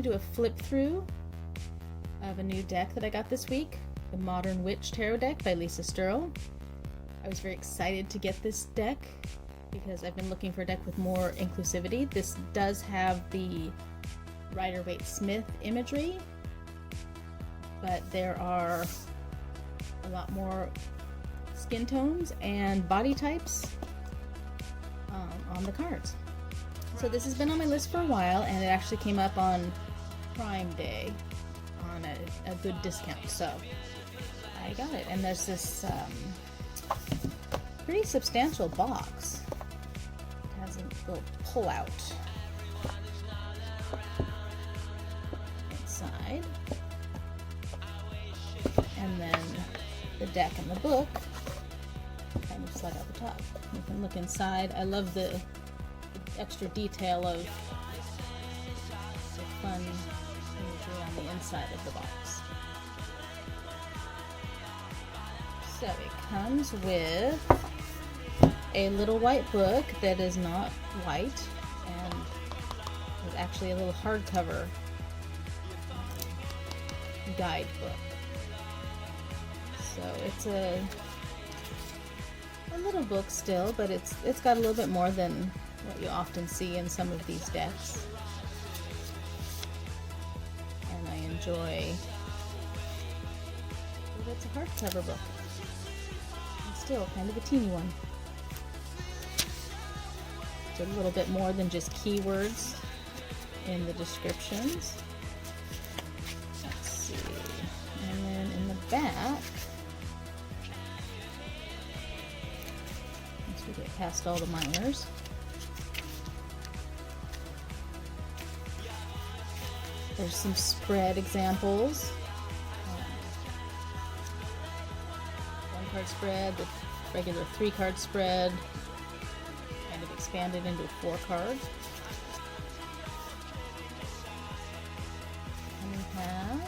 to do a flip through of a new deck that I got this week, the Modern Witch Tarot deck by Lisa Sturrow. I was very excited to get this deck because I've been looking for a deck with more inclusivity. This does have the Rider-Waite-Smith imagery, but there are a lot more skin tones and body types on the cards. So this has been on my list for a while, and it actually came up on Prime Day on a good discount, so I got it. And there's this pretty substantial box. It has a little pull-out inside, and then the deck and the book kind of slide out the top. You can look inside. I love the extra detail of the fun imagery on the inside of the box. So it comes with a little white book that is not white, and is actually a little hardcover guide book. So it's a little book still, but it's got a little bit more than what you often see in some of these decks. And I enjoy that it's a hardcover book. And still kind of a teeny one. It's a little bit more than just keywords in the descriptions. Let's see. And then in the back, once we get past all the minors, there's some spread examples. One card spread, the regular 3-card spread, kind of expanded into a 4-card. And we have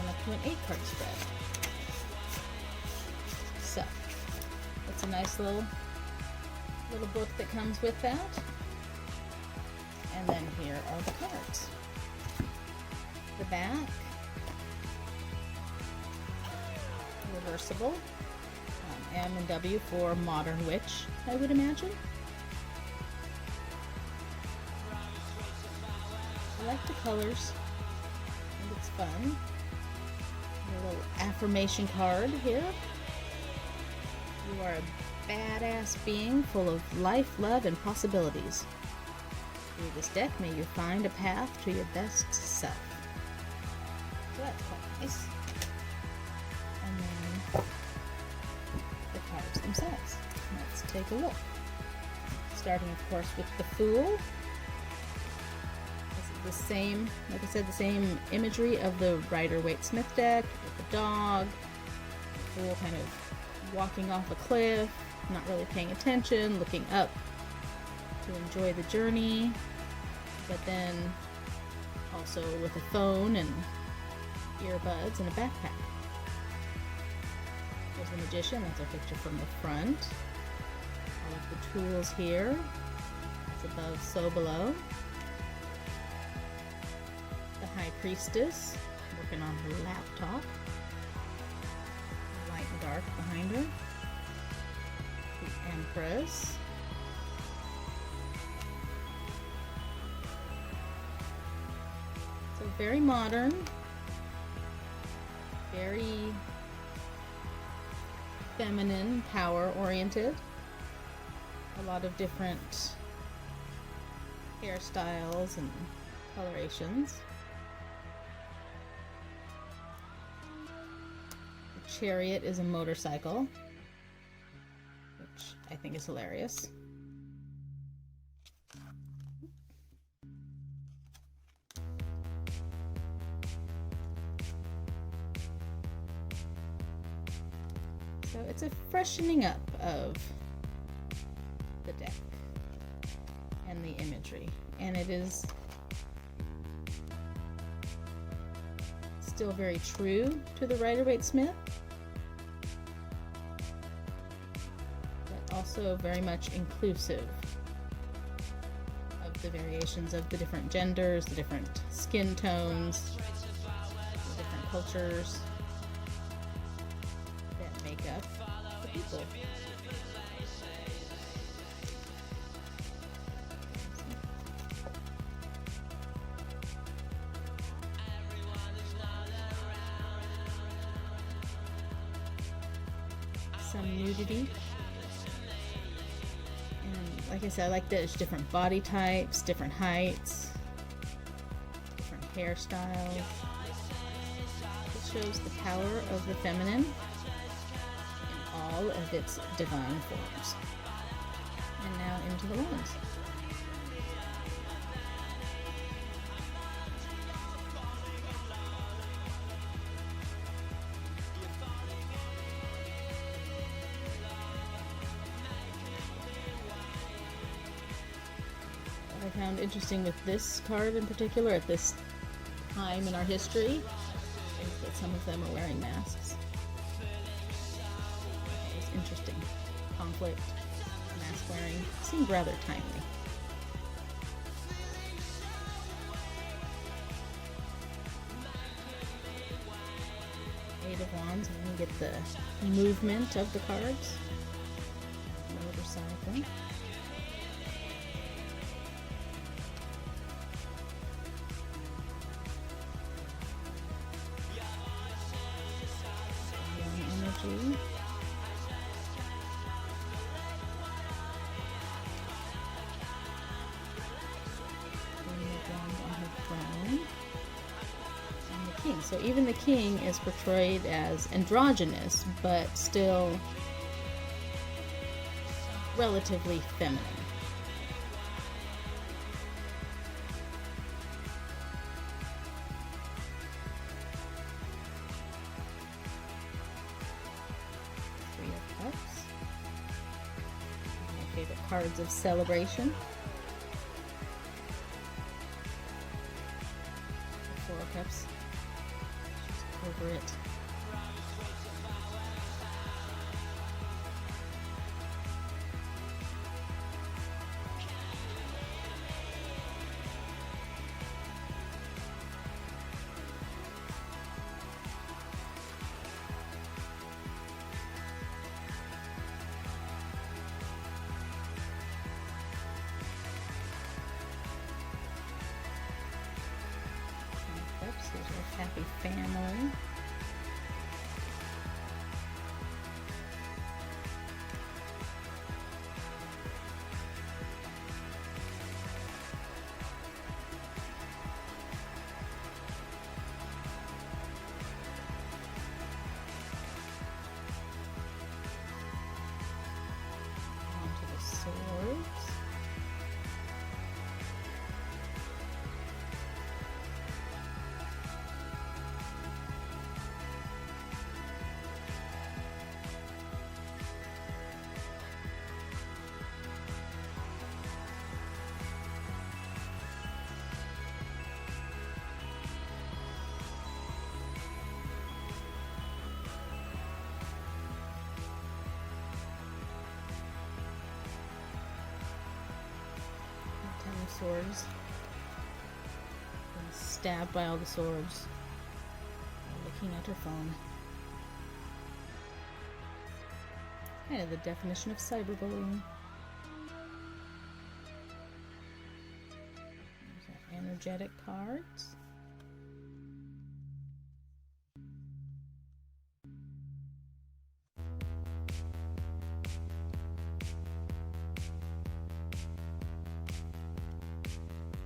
up to an 8-card spread. So it's a nice little book that comes with that. And then here are the cards. The back, reversible, M and W for Modern Witch, I would imagine. I like the colors, and it's fun. A little affirmation card here. You are a badass being full of life, love, and possibilities. Through this deck, may you find a path to your best self. So that's quite nice. And then the cards themselves. Let's take a look. Starting, of course, with the Fool. This is the same, like I said, the same imagery of the Rider-Waite-Smith deck, with the dog, the Fool kind of walking off a cliff, not really paying attention, looking up to enjoy the journey, but then also with a phone and earbuds and a backpack. There's the Magician, that's a picture from the front. All of the tools here, that's above, so below. The High Priestess, working on her laptop. Light and dark behind her. The Empress. So very modern, very feminine, power-oriented. A lot of different hairstyles and colorations. The Chariot is a motorcycle, which I think is hilarious. So it's a freshening up of the deck and the imagery, and it is still very true to the Rider-Waite-Smith, but also very much inclusive of the variations of the different genders, the different skin tones, the different cultures that make up the people. Some nudity. And like I said, I like that there's different body types, different heights, different hairstyles. It shows the power of the feminine in all of its divine forms. And now into the women's. I found interesting with this card in particular at this time in our history is that some of them are wearing masks. It was interesting. Conflict, mask wearing, seemed rather timely. Eight of Wands, and then we get the movement of the cards. Motorcycle. Energy. And the king. So even the king is portrayed as androgynous, but still relatively feminine. Cups. My favorite cards of celebration. Four of Cups. She's over it. Here's our happy family. On to the swords. Swords. And stabbed by all the swords. Looking at her phone. Kind of the definition of cyberbullying. There's our energetic cards.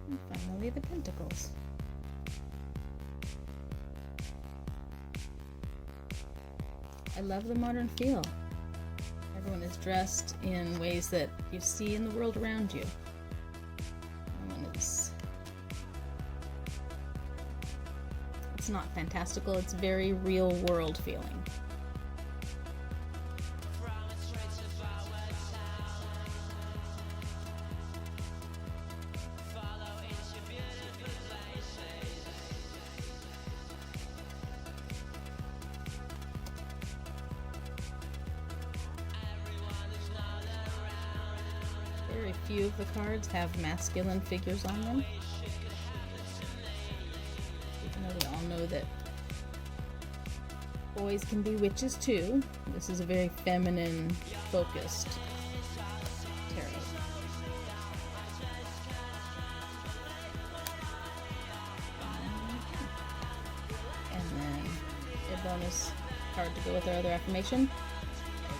And finally, the Pentacles. I love the modern feel. Everyone is dressed in ways that you see in the world around you. It's not fantastical, it's very real world feeling. Very few of the cards have masculine figures on them. Even though we all know that boys can be witches too. This is a very feminine focused tarot. And then a bonus card to go with our other affirmation.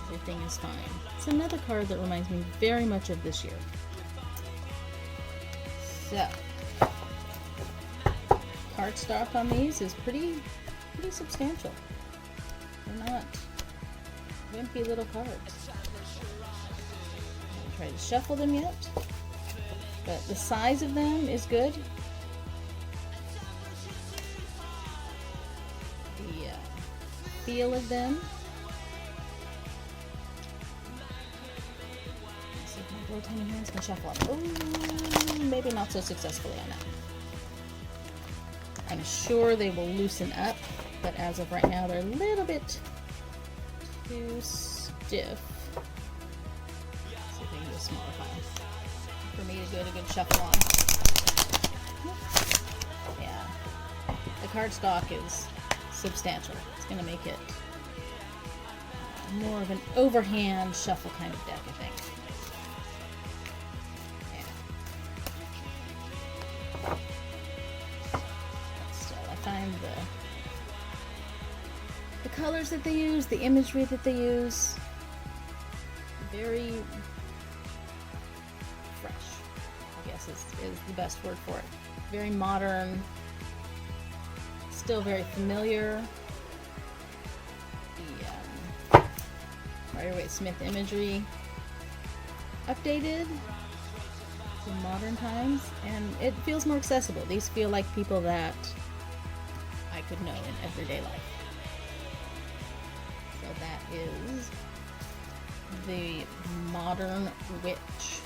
Everything is fine. It's another card that reminds me very much of this year. So, cardstock on these is pretty substantial. They're not wimpy little cards. I haven't tried to shuffle them yet, but the size of them is good. The feel of them. Let's see if my little tiny hands can shuffle up. Ooh, maybe not so successfully on that. I'm sure they will loosen up, but as of right now, they're a little bit too stiff. Let's see if I can do a smaller pile for me to get a good shuffle on. Yeah, the cardstock is substantial. It's going to make it more of an overhand shuffle kind of deck, I think. Find the colors that they use, the imagery that they use, very fresh, I guess is the best word for it. Very modern, still very familiar. The Rider-Waite-Smith imagery updated to modern times, and it feels more accessible. These feel like people that I could know in everyday life. So that is the Modern Witch